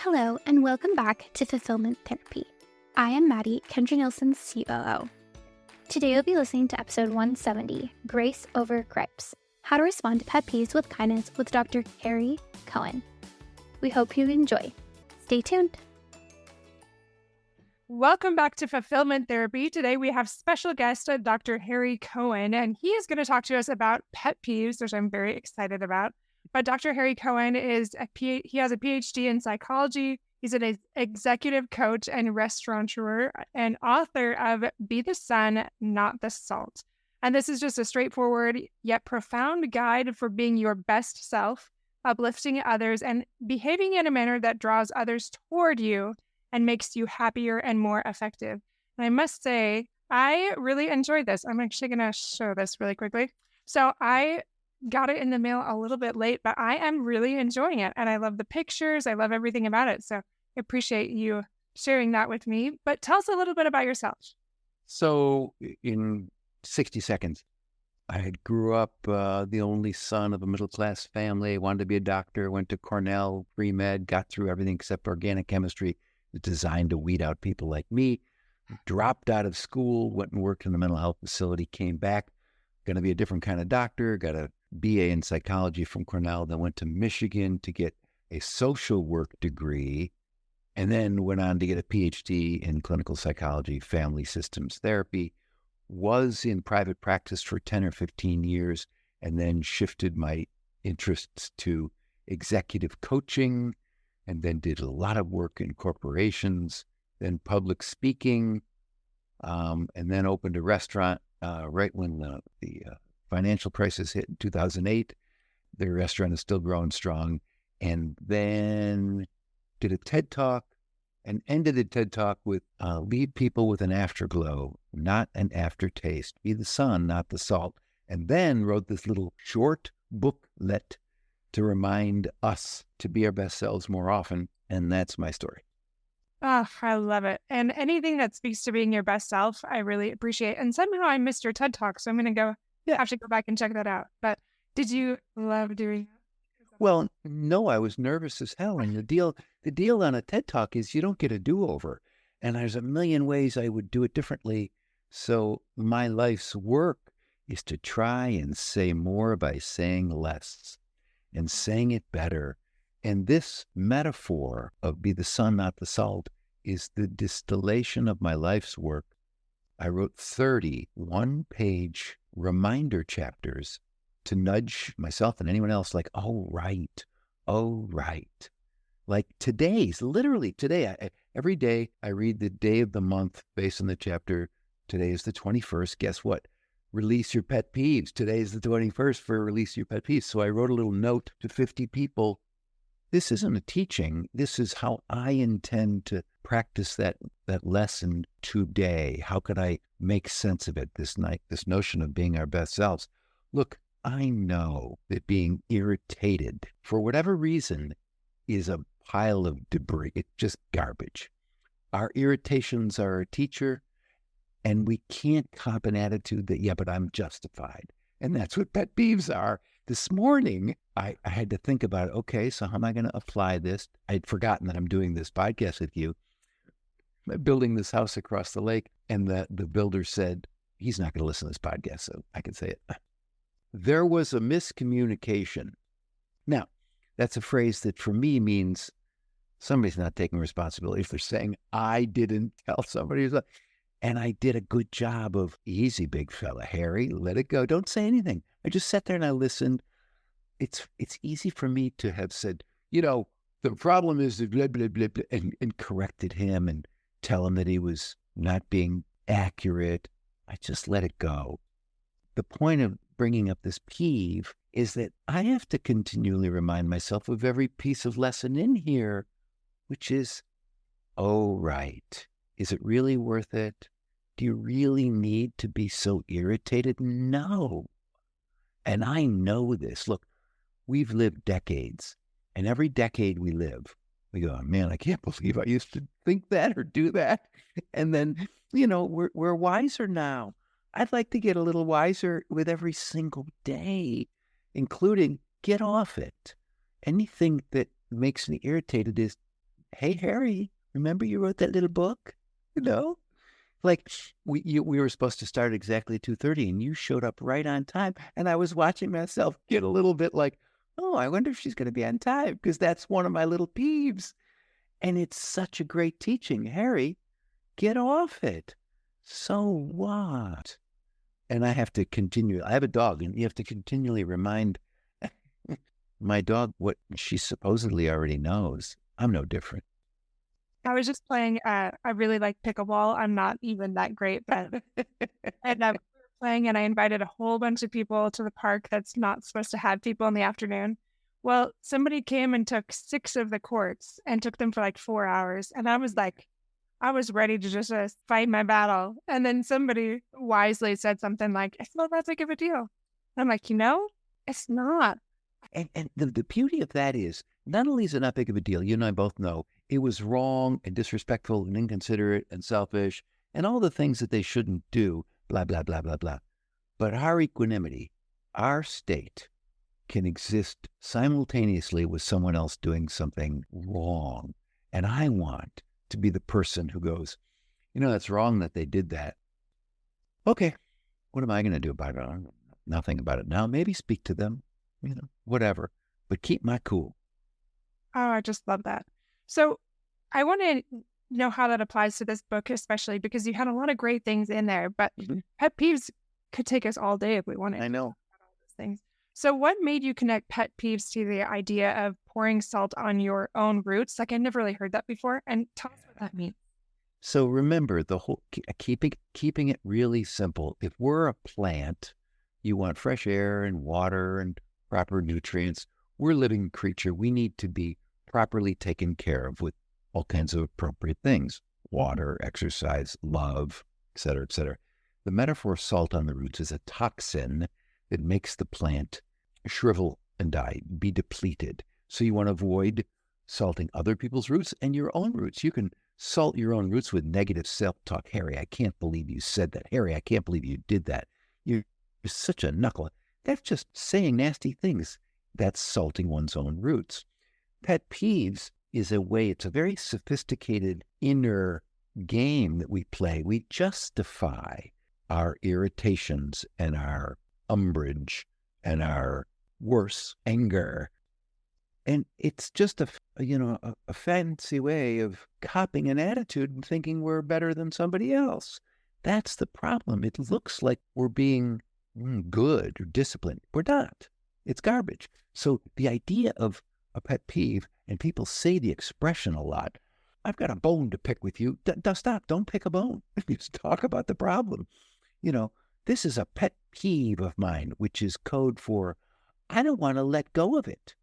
Hello, and welcome back to Fulfillment Therapy. I am Maddie, Kendra Nilsson's COO. Today you'll be listening to episode 170, Grace Over Gripes, How to Respond to Pet Peeves with Kindness with Dr. Harry Cohen. We hope you enjoy. Stay tuned. Welcome back to Fulfillment Therapy. Today we have special guest Dr. Harry Cohen, and he is going to talk to us about pet peeves, which I'm very excited about. But Dr. Harry Cohen he has a PhD in psychology. He's an executive coach and restaurateur and author of Be the Sun, Not the Salt. And this is just a straightforward yet profound guide for being your best self, uplifting others, and behaving in a manner that draws others toward you and makes you happier and more effective. And I must say, I really enjoyed this. I'm actually going to show this really quickly. So I got it in the mail a little bit late, but I am really enjoying it. And I love the pictures. I love everything about it. So I appreciate you sharing that with me. But tell us a little bit about yourself. So in 60 seconds, I grew up the only son of a middle-class family, wanted to be a doctor, went to Cornell, pre-med, got through everything except organic chemistry, designed to weed out people like me, dropped out of school, went and worked in a mental health facility, came back, going to be a different kind of doctor, got a BA in psychology from Cornell, then went to Michigan to get a social work degree, and then went on to get a PhD in clinical psychology, family systems therapy, was in private practice for 10 or 15 years, and then shifted my interests to executive coaching, and then did a lot of work in corporations, then public speaking, and then opened a restaurant right when the financial crisis hit in 2008. The restaurant is still growing strong. And then did a TED Talk and ended the TED Talk with leave people with an afterglow, not an aftertaste. Be the sun, not the salt. And then wrote this little short booklet to remind us to be our best selves more often. And that's my story. Oh, I love it. And anything that speaks to being your best self, I really appreciate. And somehow I missed your TED Talk, so I'm going to have to go back and check that out. But did you love doing that? Well, no, I was nervous as hell. And the deal on a TED Talk is you don't get a do-over. And there's a million ways I would do it differently. So my life's work is to try and say more by saying less and saying it better. And this metaphor of be the sun, not the salt, is the distillation of my life's work. I wrote 30 one-page reminder chapters to nudge myself and anyone else like, oh, right. Like literally today, every day I read the day of the month based on the chapter. Today is the 21st. Guess what? Release your pet peeves. Today is the 21st for release your pet peeves. So I wrote a little note to 50 people. This isn't a teaching. This is how I intend to practice that lesson today. How could I make sense of it this night? This notion of being our best selves. Look, I know that being irritated for whatever reason is a pile of debris. It's just garbage. Our irritations are our teacher, and we can't cop an attitude that, yeah, but I'm justified. And that's what pet peeves are. This morning, I had to think about, okay, so how am I going to apply this? I'd forgotten that I'm doing this podcast with you. I'm building this house across the lake, and the builder said, he's not going to listen to this podcast, so I can say it. There was a miscommunication. Now, that's a phrase that for me means somebody's not taking responsibility if they're saying, I didn't tell somebody. And I did a good job of, easy, big fella, Harry, let it go. Don't say anything. I just sat there and I listened. It's easy for me to have said, the problem is blah, blah, blah, blah, and corrected him and tell him that he was not being accurate. I just let it go. The point of bringing up this peeve is that I have to continually remind myself of every piece of lesson in here, which is, oh, right. Is it really worth it? Do you really need to be so irritated? No. And I know this. Look, we've lived decades, and every decade we live, we go, man, I can't believe I used to think that or do that. And then, we're wiser now. I'd like to get a little wiser with every single day, including get off it. Anything that makes me irritated is hey, Harry, remember you wrote that little book? You know? Like we were supposed to start exactly 2:30 and you showed up right on time. And I was watching myself get a little bit like, oh, I wonder if she's going to be on time because that's one of my little peeves. And it's such a great teaching. Harry, get off it. So what? And I have to continue. I have a dog and you have to continually remind my dog what she supposedly already knows. I'm no different. I was just playing, I really like pickleball. I'm not even that great, but and we were playing and I invited a whole bunch of people to the park that's not supposed to have people in the afternoon. Well, somebody came and took 6 of the courts and took them for like 4 hours. And I was like, I was ready to just fight my battle. And then somebody wisely said something like, it's not that big of a deal. And I'm like, it's not. And the beauty of that is, not only is it not big of a deal, you and I both know it was wrong and disrespectful and inconsiderate and selfish and all the things that they shouldn't do, blah, blah, blah, blah, blah. But our equanimity, our state, can exist simultaneously with someone else doing something wrong. And I want to be the person who goes, that's wrong that they did that. Okay, what am I going to do about it? Nothing about it now. Maybe speak to them, whatever, but keep my cool. Oh, I just love that. So I want to know how that applies to this book, especially because you had a lot of great things in there, but pet peeves could take us all day if we wanted. I know. To talk about all those things. So what made you connect pet peeves to the idea of pouring salt on your own roots? Like, I never really heard that before. And tell us what that means. So remember, the whole keeping it really simple. If we're a plant, you want fresh air and water and proper nutrients. We're a living creature. We need to be properly taken care of with all kinds of appropriate things: water, exercise, love, et cetera, et cetera. The metaphor of salt on the roots is a toxin that makes the plant shrivel and die, be depleted. So you want to avoid salting other people's roots and your own roots. You can salt your own roots with negative self-talk. Harry, I can't believe you said that. Harry, I can't believe you did that. You're such a knuckle. That's just saying nasty things. That's salting one's own roots. Pet peeves is it's a very sophisticated inner game that we play. We justify our irritations and our umbrage and our worse, anger. And it's just a fancy way of copying an attitude and thinking we're better than somebody else. That's the problem. It looks like we're being good or disciplined. We're not. It's garbage. So the idea of a pet peeve, and people say the expression a lot, I've got a bone to pick with you. Stop. Don't pick a bone. Just talk about the problem. This is a pet peeve of mine, which is code for I don't want to let go of it.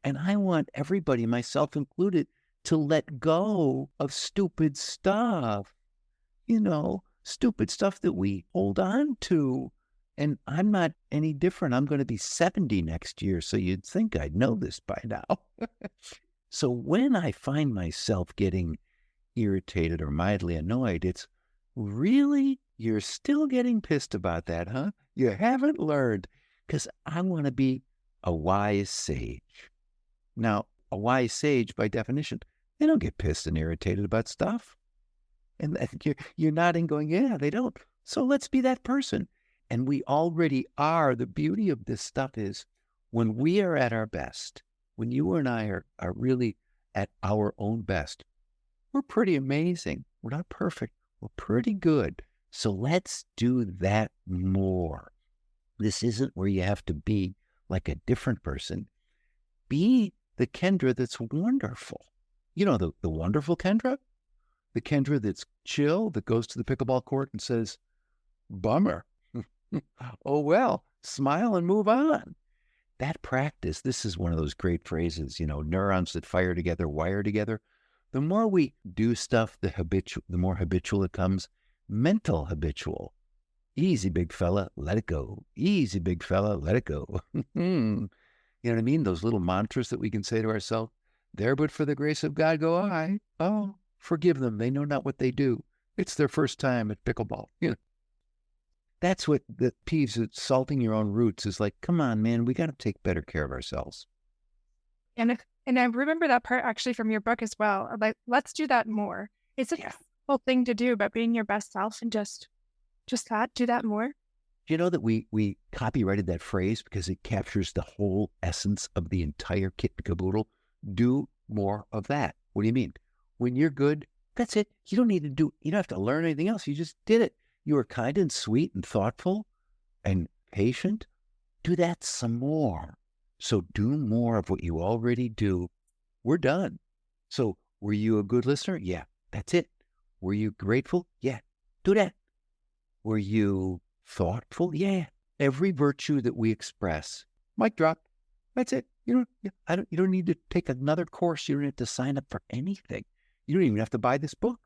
And I want everybody, myself included, to let go of stupid stuff. Stupid stuff that we hold on to. And I'm not any different. I'm going to be 70 next year, so you'd think I'd know this by now. So when I find myself getting irritated or mildly annoyed, it's really, you're still getting pissed about that, huh? You haven't learned, because I want to be a wise sage. Now, a wise sage, by definition, they don't get pissed and irritated about stuff. And you're nodding going, yeah, they don't. So let's be that person. And we already are. The beauty of this stuff is when we are at our best, when you and I are really at our own best, we're pretty amazing. We're not perfect. We're pretty good. So let's do that more. This isn't where you have to be like a different person. Be the Kendra that's wonderful. The wonderful Kendra? The Kendra that's chill, that goes to the pickleball court and says, bummer. Oh, well, smile and move on. That practice, this is one of those great phrases, neurons that fire together, wire together. The more we do stuff, the more habitual it comes. Mental habitual. Easy, big fella, let it go. Easy, big fella, let it go. You know what I mean? Those little mantras that we can say to ourselves. There but for the grace of God go I. Oh, forgive them. They know not what they do. It's their first time at pickleball. That's what the peeves of salting your own roots is like. Come on, man, we got to take better care of ourselves. And And I remember that part actually from your book as well. Like, let's do that more. It's a simple thing to do, but being your best self and just do that more. Do you know that we copyrighted that phrase because it captures the whole essence of the entire kit and caboodle? Do more of that. What do you mean? When you're good, that's it. You don't have to learn anything else. You just did it. You were kind and sweet and thoughtful and patient. Do that some more. So do more of what you already do. We're done. So were you a good listener? Yeah, that's it. Were you grateful? Yeah, do that. Were you thoughtful? Yeah. Every virtue that we express, mic drop. That's it. You don't need to take another course. You don't have to sign up for anything. You don't even have to buy this book.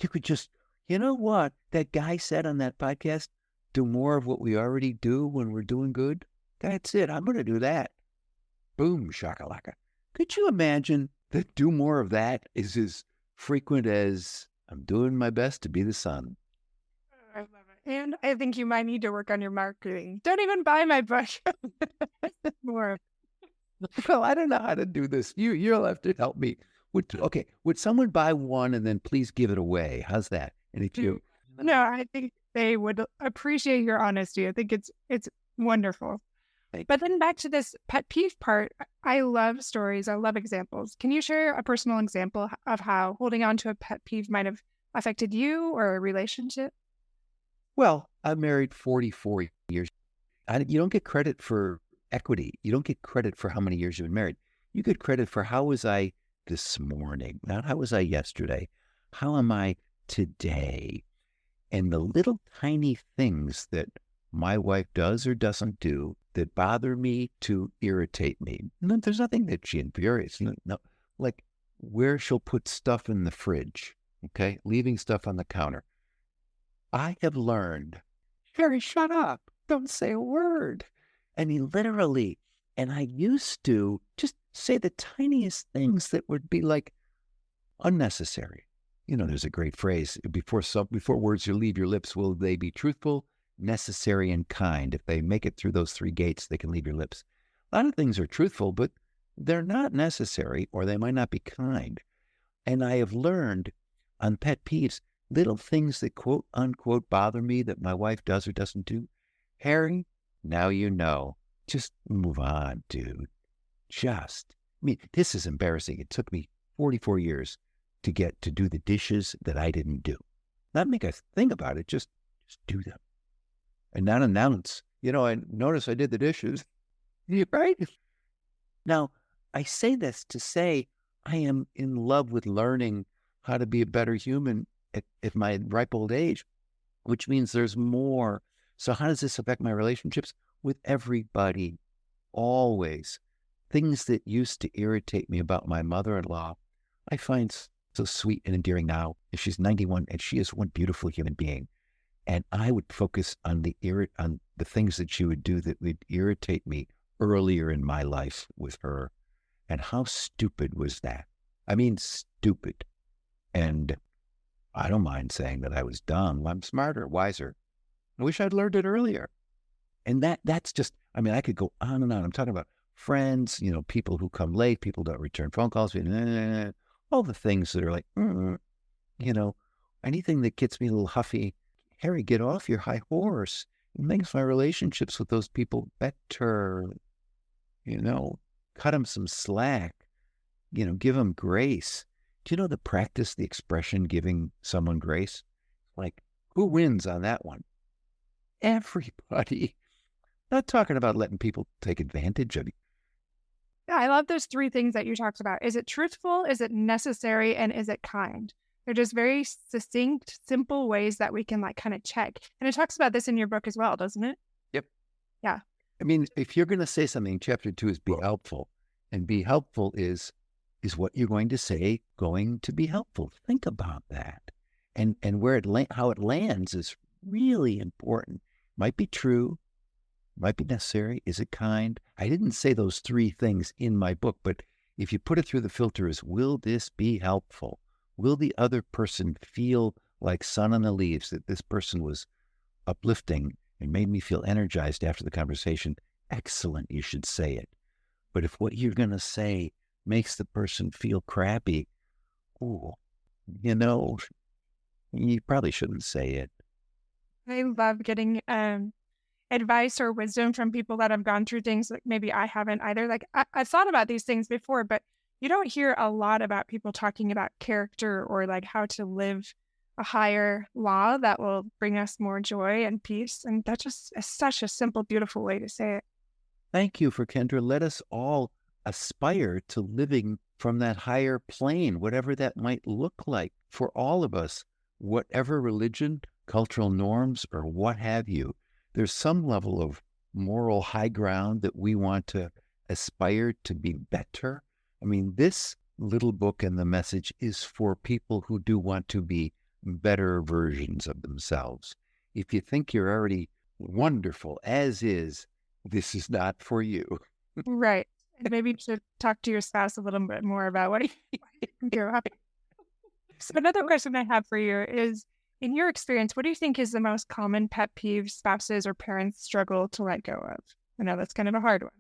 You could just, you know what that guy said on that podcast? Do more of what we already do when we're doing good. That's it. I'm going to do that. Boom, shakalaka. Could you imagine that do more of that is as frequent as I'm doing my best to be the sun? I love it. And I think you might need to work on your marketing. Don't even buy my book. More. Well, I don't know how to do this. You'll have to help me. Would someone buy one and then please give it away? How's that? And if you... No, I think they would appreciate your honesty. I think it's wonderful. But then back to this pet peeve part, I love stories. I love examples. Can you share a personal example of how holding on to a pet peeve might have affected you or a relationship? Well, I'm married 44 years. You don't get credit for equity. You don't get credit for how many years you've been married. You get credit for how was I this morning, not how was I yesterday. How am I today? And the little tiny things that my wife does or doesn't do that bother me to irritate me. No, there's nothing that she infuriates. No, like where she'll put stuff in the fridge, okay? Leaving stuff on the counter. I have learned, Harry, shut up. Don't say a word. I mean, literally. And I used to just say the tiniest things that would be like unnecessary. You know, there's a great phrase, before words leave your lips, will they be truthful, necessary, and kind? If they make it through those three gates, they can leave your lips. A lot of things are truthful, but they're not necessary, or they might not be kind. And I have learned on pet peeves, little things that quote unquote bother me that my wife does or doesn't do. Harry, now you know. Just move on, dude. I mean, this is embarrassing. It took me 44 years to get to do the dishes that I didn't do. Not make a thing about it, just do them. And not announce, I notice I did the dishes. Right? Now, I say this to say I am in love with learning how to be a better human at my ripe old age, which means there's more. So how does this affect my relationships? With everybody, always. Things that used to irritate me about my mother-in-law, I find so sweet and endearing now. She's 91 and she is one beautiful human being. And I would focus on the things that she would do that would irritate me earlier in my life with her. And how stupid was that? I mean, stupid. And I don't mind saying that I was dumb. I'm smarter, wiser. I wish I'd learned it earlier. And that's just, I mean, I could go on and on. I'm talking about friends, people who come late, people don't return phone calls, all the things that are like, anything that gets me a little huffy. Harry, get off your high horse. It makes my relationships with those people better. Cut them some slack. Give them grace. Do you know the expression giving someone grace? Like, who wins on that one? Everybody. Not talking about letting people take advantage of you. Yeah, I love those three things that you talked about. Is it truthful? Is it necessary? And is it kind? They're just very succinct, simple ways that we can kind of check. And it talks about this in your book as well, doesn't it? Yep. Yeah. I mean, if you're going to say something, chapter 2 is be helpful. And be helpful is what you're going to say going to be helpful. Think about that. And where how it lands is really important. Might be true, might be necessary. Is it kind? I didn't say those three things in my book, but if you put it through the filter as, will this be helpful? Will the other person feel like sun on the leaves, that this person was uplifting and made me feel energized after the conversation? Excellent, you should say it. But if what you're going to say makes the person feel crappy, ooh, you know, you probably shouldn't say it. I love getting advice or wisdom from people that have gone through things like maybe I haven't either. Like I've thought about these things before, but you don't hear a lot about people talking about character or like how to live a higher law that will bring us more joy and peace. And that just is such a simple, beautiful way to say it. Thank you for Kendra. Let us all aspire to living from that higher plane, whatever that might look like for all of us, whatever religion, cultural norms, or what have you. There's some level of moral high ground that we want to aspire to be better. I mean, this little book and the message is for people who do want to be better versions of themselves. If you think you're already wonderful as is, this is not for you. Right. And maybe you should talk to your spouse a little bit more about what you do. So another question I have for you is, in your experience, what do you think is the most common pet peeve spouses or parents struggle to let go of? I know that's kind of a hard one.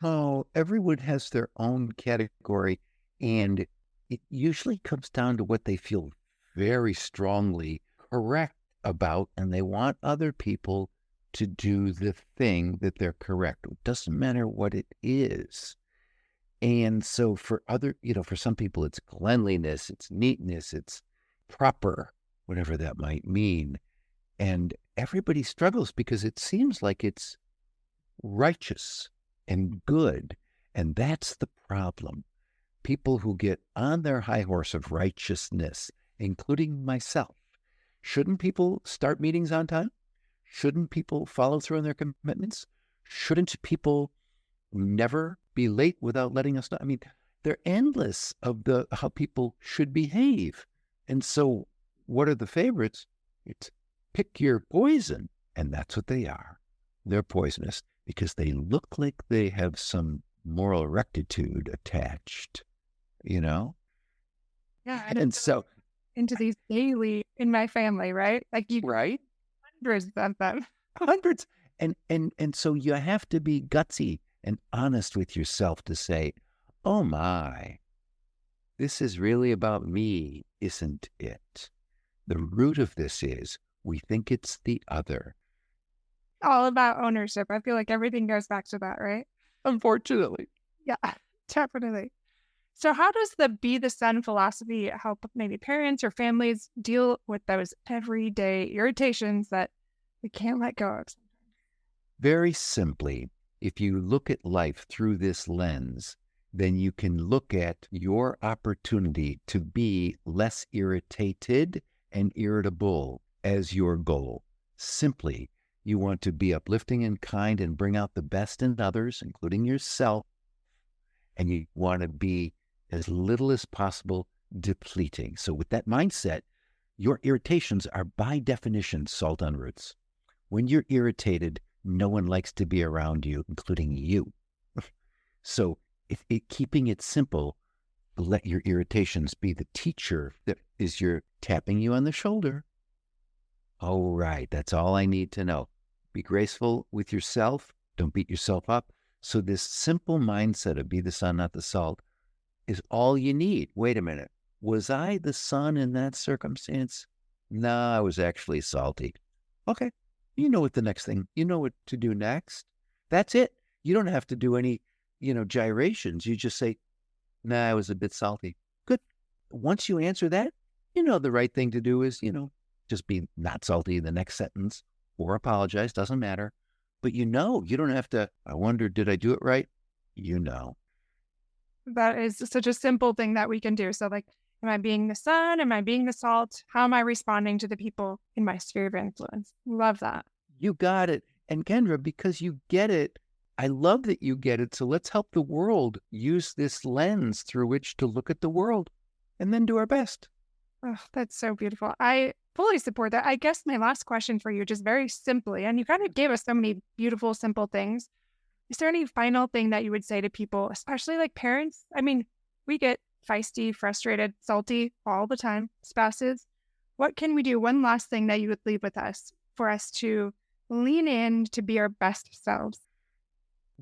Oh, everyone has their own category, and it usually comes down to what they feel very strongly correct about, and they want other people to do the thing that they're correct. It doesn't matter what it is. And so for other, for some people, it's cleanliness, it's neatness, it's proper, whatever that might mean. And everybody struggles because it seems like it's righteous and good. And that's the problem. People who get on their high horse of righteousness, including myself, shouldn't people start meetings on time? Shouldn't people follow through on their commitments? Shouldn't people never be late without letting us know? I mean, they're endless of how people should behave. And so what are the favorites? It's pick your poison. And that's what they are. They're poisonous because they look like they have some moral rectitude attached, Yeah. And so into these daily in my family, right? Like you, right? hundreds of them. Hundreds. And so you have to be gutsy and honest with yourself to say, oh my, this is really about me, isn't it? The root of this is we think it's the other. All about ownership. I feel like everything goes back to that, right? Unfortunately. Yeah, definitely. So how does the be the sun philosophy help maybe parents or families deal with those everyday irritations that we can't let go of? Very simply, if you look at life through this lens, then you can look at your opportunity to be less irritated and irritable as your goal. Simply, you want to be uplifting and kind and bring out the best in others, including yourself, and you want to be as little as possible depleting. So with that mindset, your irritations are by definition salt on roots. When you're irritated, no one likes to be around you, including you. So keeping it simple, let your irritations be the teacher that is your tapping you on the shoulder. All right, that's all I need to know. Be graceful with yourself. Don't beat yourself up. So this simple mindset of be the sun, not the salt, is all you need. Wait a minute. Was I the sun in that circumstance? No, I was actually salty. Okay. You know what to do next. That's it. You don't have to do any, gyrations. You just say, nah, I was a bit salty. Good. Once you answer that, the right thing to do is, just be not salty in the next sentence or apologize. Doesn't matter. But you don't have to, I wonder, did I do it right? That is such a simple thing that we can do. So like, am I being the sun? Am I being the salt? How am I responding to the people in my sphere of influence? Love that. You got it. And Kendra, because you get it, I love that you get it. So let's help the world use this lens through which to look at the world and then do our best. Oh, that's so beautiful. I fully support that. I guess my last question for you, just very simply, and you kind of gave us so many beautiful, simple things. Is there any final thing that you would say to people, especially like parents? I mean, we get feisty, frustrated, salty all the time, spouses. What can we do? One last thing that you would leave with us for us to lean in to be our best selves.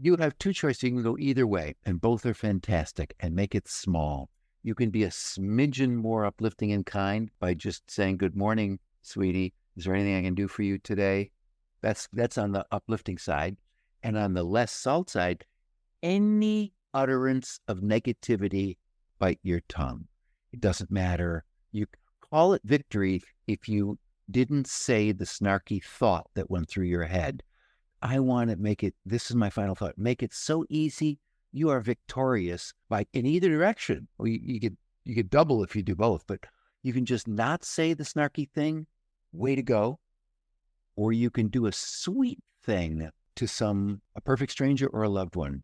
You have two choices. You can go either way, and both are fantastic, and make it small. You can be a smidgen more uplifting and kind by just saying, good morning, sweetie. Is there anything I can do for you today? That's on the uplifting side. And on the less salt side, any utterance of negativity, bite your tongue. It doesn't matter. You call it victory if you didn't say the snarky thought that went through your head. I want to make it, this is my final thought, make it so easy, you are victorious in either direction. Or you could double if you do both, but you can just not say the snarky thing, way to go. Or you can do a sweet thing to a perfect stranger or a loved one.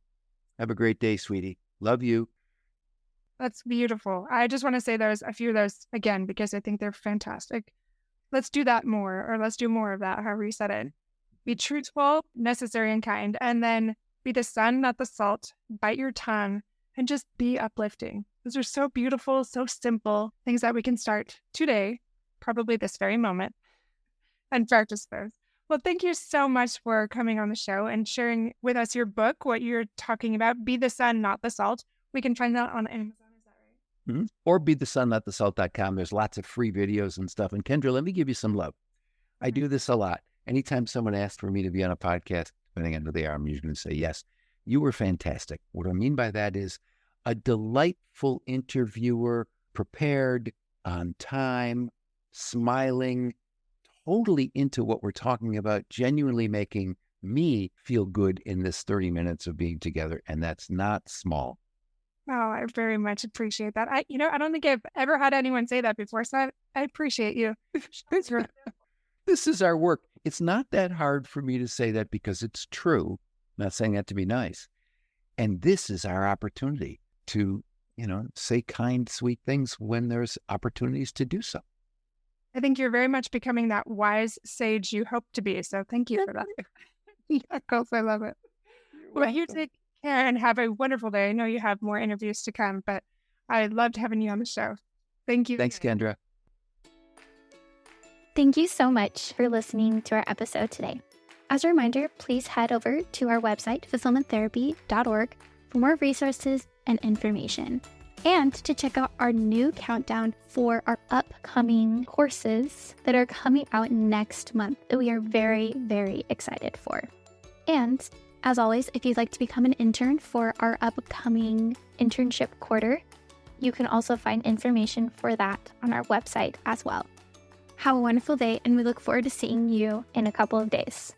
Have a great day, sweetie. Love you. That's beautiful. I just want to say a few of those again, because I think they're fantastic. Let's do that more, or let's do more of that, however you said it. Be truthful, necessary, and kind. And then be the sun, not the salt. Bite your tongue, and just be uplifting. Those are so beautiful, so simple things that we can start today, probably this very moment, and practice those. Well, thank you so much for coming on the show and sharing with us your book, what you're talking about. Be the sun, not the salt. We can find that on Amazon. Is that right? Mm-hmm. Or bethesunnotthesalt.com. There's lots of free videos and stuff. And Kendra, let me give you some love. I do this a lot. Anytime someone asks for me to be on a podcast, depending on who they are, I'm usually going to say yes. You were fantastic. What I mean by that is a delightful interviewer, prepared, on time, smiling, totally into what we're talking about, genuinely making me feel good in this 30 minutes of being together. And that's not small. Oh, I very much appreciate that. I don't think I've ever had anyone say that before, so I appreciate you. This is our work. It's not that hard for me to say that because it's true. I'm not saying that to be nice. And this is our opportunity to, say kind, sweet things when there's opportunities to do so. I think you're very much becoming that wise sage you hope to be. So thank you for that. Of course, I love it. Well, you take care and have a wonderful day. I know you have more interviews to come, but I loved having you on the show. Thank you. Thanks, Kendra. Thank you so much for listening to our episode today. As a reminder, please head over to our website, fulfillmenttherapy.org, for more resources and information, and to check out our new countdown for our upcoming courses that are coming out next month that we are very, very excited for. And as always, if you'd like to become an intern for our upcoming internship quarter, you can also find information for that on our website as well. Have a wonderful day, and we look forward to seeing you in a couple of days.